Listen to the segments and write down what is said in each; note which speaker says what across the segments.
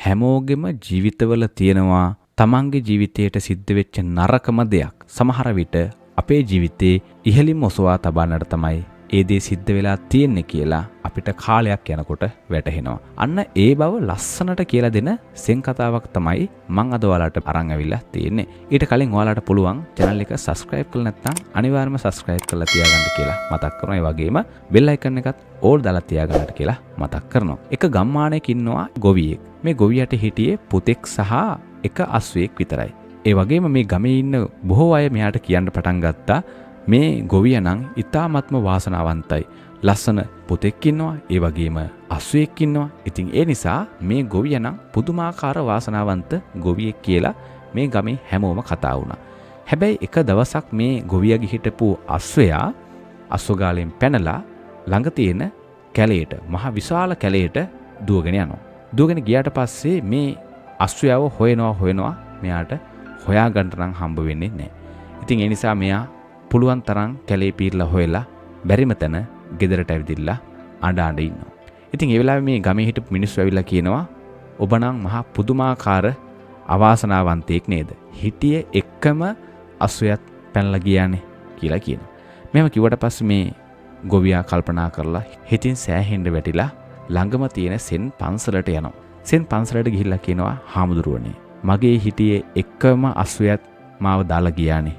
Speaker 1: හැමෝගෙම ජීවිතවල තියෙනවා තමන්ගේ ජීවිතයට සිද්ධ වෙච්ච නරකම දෙයක්. සමහර විට අපේ ජීවිතේ ඉහළින් ඔසවා තබන්නට තමයි ඒ දේ සිද්ධ වෙලා තියෙන්නේ කියලා අපිට කාලයක් යනකොට වැටහෙනවා. අන්න ඒ බව ලස්සනට කියලා දෙන සෙන් කතාවක් තමයි මං අද ඔයාලට අරන් ඇවිල්ලා තියෙන්නේ. ඊට කලින් ඔයාලට පුළුවන් channel එක subscribe කරලා නැත්නම් අනිවාර්යයෙන්ම subscribe කරලා තියාගන්න කියලා මතක් කරනවා. ඒ වගේම bell icon එකත් all දාලා තියාගන්නට කියලා මතක් කරනවා. එක ගම්මානයක ඉන්නවා ගොවියෙක්. මේ ගොවියට හිටියේ පුතෙක් සහ එක අස්වැයෙක් විතරයි. ඒ වගේම මේ ගමේ ඉන්න බොහෝ අය මෙයාට කියන්න පටන් ගත්තා මේ ගොවියා නම් ඉතාමත්ම වාසනාවන්තයි. ලස්සන පුතෙක් ඉන්නවා, ඒ වගේම අස්වැයෙක් ඉන්නවා. ඉතින් ඒ නිසා මේ ගොවියා නම් පුදුමාකාර වාසනාවන්ත ගොවියෙක් කියලා මේ ගමේ හැමෝම කතා වුණා. හැබැයි එක දවසක් මේ ගොවියාගේ හිටපු අස්වැයා අස්වැගාලෙන් පැනලා ළඟ තියෙන කැලේට, මහ විශාල කැලේට දුවගෙන යනවා. දුවගෙන ගියාට පස්සේ මේ අස්වැයව හොයනවා මෙයාට හොයාගන්න නම් හම්බ වෙන්නේ නැහැ. ඉතින් ඒ නිසා මෙයා පුළුවන් තරම් කැලේ පීරලා හොයලා බැරිම තැන ගෙදරට ඇවිදින්න අඬ ඉන්නවා. ඉතින් ඒ වෙලාවේ මේ ගමේ හිටපු මිනිස්සු ඇවිල්ලා කියනවා ඔබ නම් මහා පුදුමාකාර අවාසනාවන්තයෙක් නේද? හිටියේ එකම අස්වැයත් පැනලා ගියානේ කියලා කියනවා. මෙහෙම කිව්වට පස්සේ මේ ගොවියා කල්පනා කරලා හිතින් සෑහෙන්න වැටිලා ළඟම තියෙන සෙන් පන්සලට යනවා. සෙන් පන්සලට ගිහිල්ලා කියනවා හාමුදුරුවනේ මගේ හිටියේ එකම අස්වැයත් මාව දාලා ගියානේ.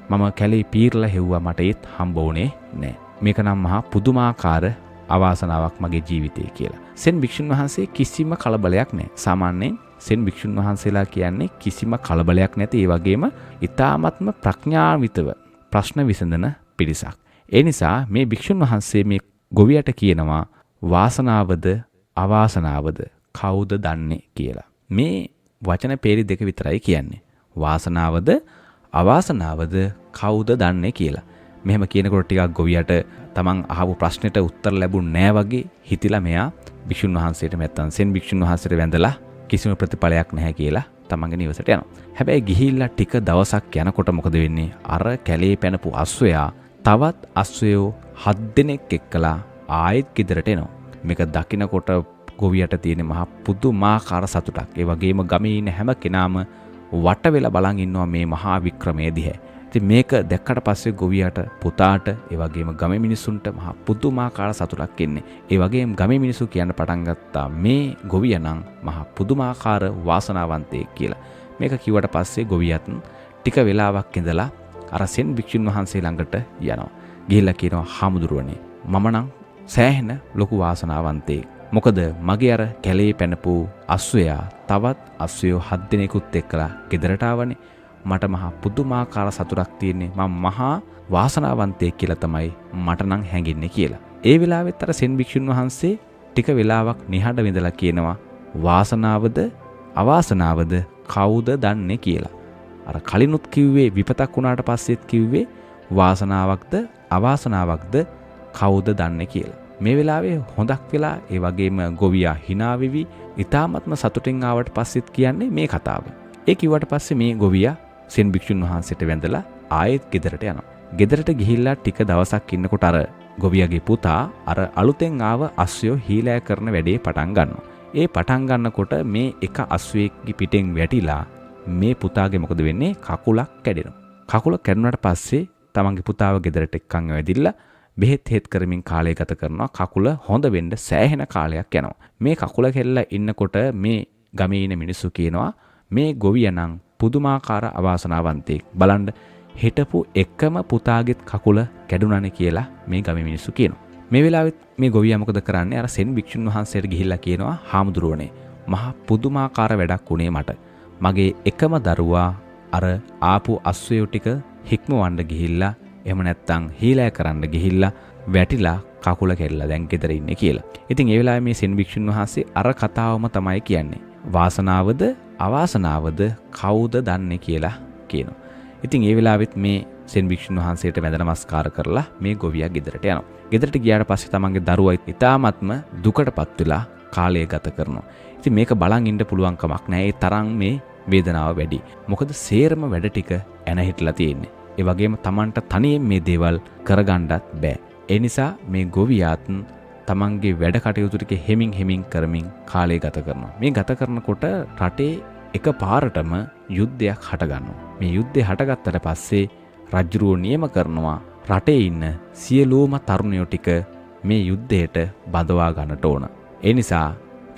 Speaker 1: මම කැලේ පීරලා හෙව්වා මට ඒත් හම්බ වුණේ නැහැ. මේක නම් මහා පුදුමාකාර අවාසනාවක් මගේ ජීවිතේ කියලා. සෙන් භික්ෂුන් වහන්සේ කිසිම කලබලයක් නැහැ. සාමාන්‍යයෙන් සෙන් භික්ෂුන් වහන්සේලා කියන්නේ කිසිම කලබලයක් නැති ඒ වගේම ඊ타ත්ම ප්‍රඥාන්විතව ප්‍රශ්න විසඳන පිරිසක්. ඒ නිසා මේ භික්ෂුන් වහන්සේ මේ ගොවියට කියනවා වාසනාවද අවාසනාවද කවුද දන්නේ කියලා. මේ වචන පේරි දෙක විතරයි කියන්නේ. වාසනාවද අවාසනාවද කවුද දන්නේ කියලා. මෙහෙම කියනකොට ටිකක් ගොවියට තමන් අහපු ප්‍රශ්නෙට උත්තර ලැබුණ නෑ වගේ හිතිලා මෙයා භික්ෂුන් වහන්සේට නැත්තම් සෙන් භික්ෂුන් වහන්සේට වැඳලා කිසිම ප්‍රතිඵලයක් නැහැ කියලා තමන්ගේ නිවසට යනවා. හැබැයි ගිහිල්ලා ටික දවසක් යනකොට මොකද වෙන්නේ? අර කැලේ පැනපු අස්වැයා තවත් අස්වැයෝ 7 දෙනෙක් එක්කලා ආයෙත් ගෙදරට එනවා. මේක දකිනකොට ගොවියට තියෙන මහා පුදුමාකාර සතුටක්. ඒ වගේම ගමේ ඉන්න හැම කෙනාම වට වෙලා බලන් ඉන්නවා මේ මහා වික්‍රමයේ දිහා. ඉතින් මේක දැක්කට පස්සේ ගොවියාට පුතාට ඒ වගේම ගමේ මිනිසුන්ට මහා පුදුමාකාර සතුටක් එන්නේ. ඒ වගේම ගමේ මිනිසු කියන්න පටන් ගත්තා මේ ගොවියා නම් මහා පුදුමාකාර වාසනාවන්තයෙක් කියලා. මේක කිව්වට පස්සේ ගොවියත් ටික වෙලාවක් ඉඳලා අර සෙන් භික්ෂුන් වහන්සේ ළඟට යනවා. ගිහිල්ලා කියනවා හාමුදුරුවනේ මම නම් සෑහෙන ලොකු වාසනාවන්තයෙක්. මොකද මගේ අර කැලේ පැනපු අස්වැයා තවත් අස්වැයෝ 7 දෙනෙකුත් එක්කලා ගෙදරට ආවනේ. මට මහා පුදුමාකාර සතුටක් තියෙන්නේ. මම මහා වාසනාවන්තයෙක් කියලා තමයි මට නම් හැඟෙන්නේ කියලා. ඒ වෙලාවෙත් අර සෙන් භික්ෂුන් වහන්සේ ටික වෙලාවක් නිහඬ විඳලා කියනවා වාසනාවද අවාසනාවද කවුද දන්නේ කියලා. අර කලිනුත් කිව්වේ විපතක් වුණාට පස්සෙත් කිව්වේ වාසනාවක්ද අවාසනාවක්ද කවුද දන්නේ කියලා. මේ වෙලාවේ හොඳක් වෙලා ඒ වගේම ගොවියා hina වෙවි ඊ타ත්ම සතුටින් ආවට පස්සෙත් කියන්නේ මේ කතාව. ඒ කිව්වට පස්සේ මේ ගොවියා සෙන් භික්ෂුන් වහන්සේට වැඳලා ආයෙත් ගෙදරට යනවා. ගෙදරට ගිහිල්ලා ටික දවසක් ඉන්නකොට අර ගොවියාගේ පුතා අර අලුතෙන් ආව අස්වැයෝ හීලෑ කරන වැඩේ පටන් ගන්නවා. ඒ පටන් ගන්නකොට මේ එක අස්වැයෙක්ගේ පිටෙන් වැටිලා මේ පුතාගේ මොකද වෙන්නේ? කකුලක් කැඩෙනවා. කකුල කැඩුණාට පස්සේ තමන්ගේ පුතාව ගෙදරට එක්කන් ඇවිදින්න බෙහෙත් හේත් කරමින් කාලය ගත කරනවා. කකුල හොඳ වෙන්න සෑහෙන කාලයක් යනවා. මේ කකුල කෙල්ල ඉන්නකොට මේ ගමේ ඉන්න මිනිස්සු කියනවා මේ ගොවියා නම් පුදුමාකාර අවාසනාවන්තයෙක්. බලන්න හිටපු එකම පුතාගෙත් කකුල කැඩුණානේ කියලා මේ ගමේ මිනිස්සු කියනවා. මේ වෙලාවෙත් මේ ගොවියා මොකද කරන්නේ? අර සෙන් භික්ෂුන් වහන්සේට ගිහිල්ලා කියනවා හාමුදුරුවනේ මහා පුදුමාකාර වැඩක් වුණේ මට. මගේ එකම දරුවා අර ආපු අස්වැයෝ ටික හික්මවන්න ගිහිල්ලා එහෙම නැත්තම් හීලෑ කරන්න ගිහිල්ලා වැටිලා කකුල කැඩලා දැන් ගෙදර ඉන්නේ කියලා. ඉතින් ඒ වෙලාවේ මේ සෙන් භික්ෂුන් වහන්සේ අර කතාවම තමයි කියන්නේ. වාසනාවද අවාසනාවද කවුද දන්නේ කියලා කියනවා. ඉතින් ඒ වෙලාවෙත් මේ සෙන් භික්ෂුන් වහන්සේට වැඳ නමස්කාර කරලා මේ ගොවියා ගෙදරට යනවා. ගෙදරට ගියාට පස්සේ තමන්ගේ දරුවා ඊ타ත්ම දුකටපත් වෙලා කාලය ගත කරනවා. ඉතින් මේක බලන් ඉන්න පුළුවන් කමක් නැහැ. ඒ තරම් මේ වේදනාව වැඩි. මොකද සේරම වැඩ ටික එන හිටලා තියෙන්නේ. ඒ වගේම Tamanට තනියෙන් මේ දේවල් කරගන්නත් බෑ. ඒ නිසා මේ ගොවියාත් තමන්ගේ වැඩ කටයුතු ටික හෙමින් කරමින් කාලය ගත කරනවා. මේ ගත කරනකොට රටේ එක පාරටම යුද්ධයක් හටගන්නවා. මේ යුද්ධය හටගත්තට පස්සේ රජුරෝ නියම කරනවා රටේ ඉන්න සියලුම තරුණයෝ ටික මේ යුද්ධයට බඳවා ගන්නට ඕන. ඒ නිසා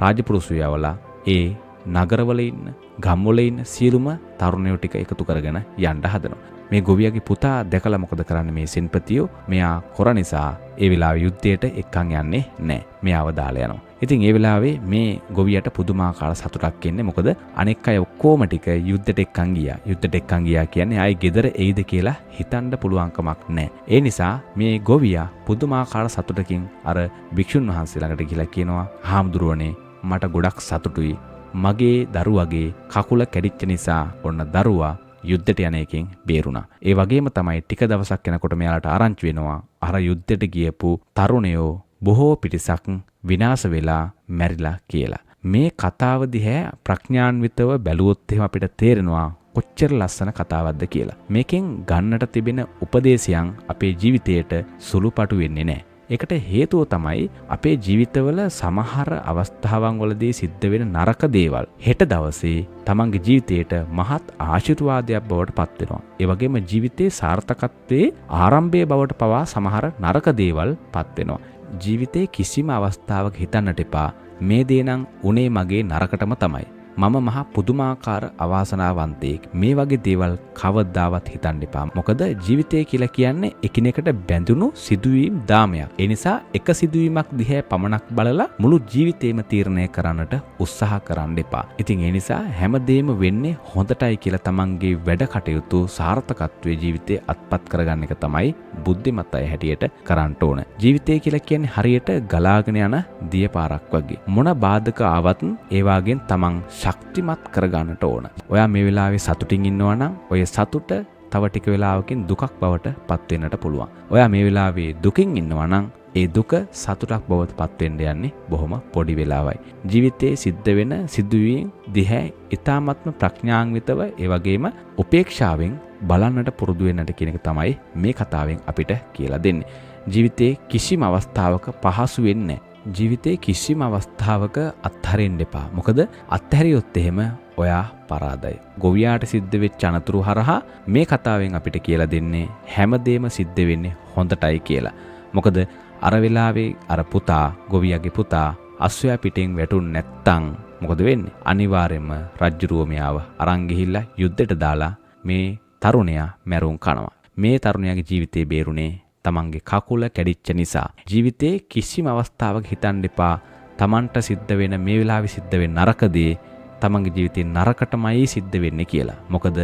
Speaker 1: රාජපුරුෂය යවලා ඒ නගරවල ඉන්න ගම්වල ඉන්න සියලුම තරුණයෝ ටික එකතු කරගෙන යන්න හදනවා. මේ ගොවියාගේ පුතා දැකලා මොකද කරන්නේ මේ සෙන්පතියෝ මෙයා කොර නිසා ඒ වෙලාවේ යුද්ධයට එක්කන් යන්නේ නැහැ. මෙයාව දාලා යනවා. ඉතින් ඒ වෙලාවේ මේ ගොවියට පුදුමාකාර සතුටක් එන්නේ මොකද අනෙක් අය ඔක්කොම ටික යුද්ධයට එක්කන් ගියා. යුද්ධයට එක්කන් ගියා කියන්නේ ආයේ ගෙදර එයිද කියලා හිතන්න පුළුවන්කමක් නැහැ. ඒ නිසා මේ ගොවියා පුදුමාකාර සතුටකින් අර භික්ෂුන් වහන්සේ ළඟට ගිහිලා කියනවා හාමුදුරුවනේ මට ගොඩක් සතුටුයි. මගේ දරුවගේ කකුල කැඩිච්ච නිසා ඔන්න දරුවා යුද්ධයට යන එකෙන් බේරුණා. ඒ වගේම තමයි ටික දවසක් යනකොට මෙයාලට ආරංචි වෙනවා අර යුද්ධයට ගියපු තරුණයෝ බොහෝ පිරිසක් විනාශ වෙලා මැරිලා කියලා. මේ කතාව දිහා ප්‍රඥාන්විතව බැලුවොත් එහෙම අපිට තේරෙනවා කොච්චර ලස්සන කතාවක්ද කියලා. මේකෙන් ගන්නට තිබෙන උපදේශයන් අපේ ජීවිතයට සුළුපටු වෙන්නේ නැහැ. ඒකට හේතුව තමයි අපේ ජීවිතවල සමහර අවස්ථාවන් වලදී සිද්ධ වෙන නරක දේවල් හෙට දවසේ තමන්ගේ ජීවිතයට මහත් ආශිර්වාදයක් බවට පත් වෙනවා. ඒ වගේම ජීවිතයේ සාර්ථකත්වයේ ආරම්භයේ බවට පවා සමහර නරක දේවල් පත් වෙනවා. ජීවිතේ කිසිම අවස්ථාවක හිතන්නට එපා මේ දේ නම් උනේ මගේ නරකටම තමයි. මම මහා පුදුමාකාර අවාසනාවන්තයෙක්. මේ වගේ දේවල් කවදාවත් හිතන්න එපා. මොකද ජීවිතය කියලා කියන්නේ එකිනෙකට බැඳුණු සිදුවීම් දාමයක්. ඒ නිසා එක සිදුවීමක් දිහා පමණක් බලලා මුළු ජීවිතේම තීරණය කරන්නට උත්සාහ කරන්න එපා. ඉතින් ඒ නිසා හැමදේම වෙන්නේ හොඳටයි කියලා තමන්ගේ වැඩ කටයුතු සාර්ථකත්වයේ ජීවිතේ අත්පත් කරගන්න එක තමයි බුද්ධිමත් අය හැටියට කරන්න ඕන. ජීවිතය කියලා කියන්නේ හරියට ගලාගෙන යන දියපාරක් වගේ. මොන බාධක ආවත් ඒ වාගෙන් තමන් ශක්තිමත් කරගන්නට ඕන. ඔයා මේ වෙලාවේ සතුටින් ඉන්නවා නම් ඔය සතුට තව ටික වෙලාවකින් දුකක් බවට පත් වෙන්නට පුළුවන්. ඔයා මේ වෙලාවේ දුකින් ඉන්නවා නම් ඒ දුක සතුටක් බවට පත් වෙන්න යන්නේ බොහොම පොඩි වෙලාවයි. ජීවිතයේ සිද්ධ වෙන සිදුවීම් දිහා ඊ타ත්ම ප්‍රඥාන්විතව ඒ වගේම උපේක්ෂාවෙන් බලන්නට පුරුදු වෙන්නට කියන එක තමයි මේ කතාවෙන් අපිට කියලා දෙන්නේ. ජීවිතේ කිසිම අවස්ථාවක පහසු වෙන්නේ නැහැ. ජීවිතේ කිසිම අවස්ථාවක අත්හරින්න එපා. මොකද අත්හැරියොත් එහෙම ඔයා පරාදයි. ගොවියාට සිද්ධ වෙච්ච අනතුරු හරහා මේ කතාවෙන් අපිට කියලා දෙන්නේ හැමදේම සිද්ධ වෙන්නේ හොඳටයි කියලා. මොකද අර වෙලාවේ අර පුතා ගොවියාගේ පුතා අස්සයා පිටින් වැටුන් නැත්තම් මොකද වෙන්නේ? අනිවාර්යයෙන්ම රජ්ජුරුව මෙයාව අරන් ගිහිල්ලා යුද්ධයට දාලා මේ තරුණයා මැරුම් කනවා. මේ තරුණයාගේ ජීවිතේ බේරුනේ තමන්ගේ කකුල කැඩිච්ච නිසා. ජීවිතේ කිසිම අවස්ථාවක හිතන්න එපා තමන්ට සිද්ධ වෙන මේ වෙලාවේ සිද්ධ වෙන නරකදී තමන්ගේ ජීවිතේ නරකටමයි සිද්ධ වෙන්නේ කියලා. මොකද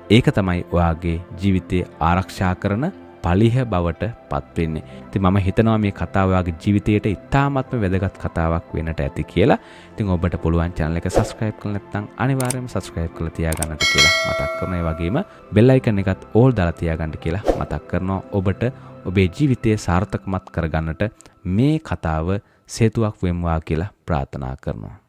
Speaker 1: ඒක තමයි ඔයාගේ ජීවිතේ ආරක්ෂා කරන පලිහ බවට පත් වෙන්නේ. ඉතින් මම හිතනවා මේ කතාව ඔයාගේ ජීවිතයට ඉතාමත්ම වැදගත් කතාවක් වෙන්නට ඇති කියලා. ඉතින් ඔබට පුළුවන් channel එක subscribe කරලා නැත්නම් අනිවාර්යයෙන්ම subscribe කරලා තියාගන්නට කියලා මතක් කරනවා. ඒ වගේම bell icon එකත් all දාලා තියාගන්න කියලා මතක් කරනවා. ඔබට ඔබේ ජීවිතය සාර්ථකමත් කරගන්නට මේ කතාව සේතුවක් වෙම්වා කියලා ප්‍රාර්ථනා කරනවා.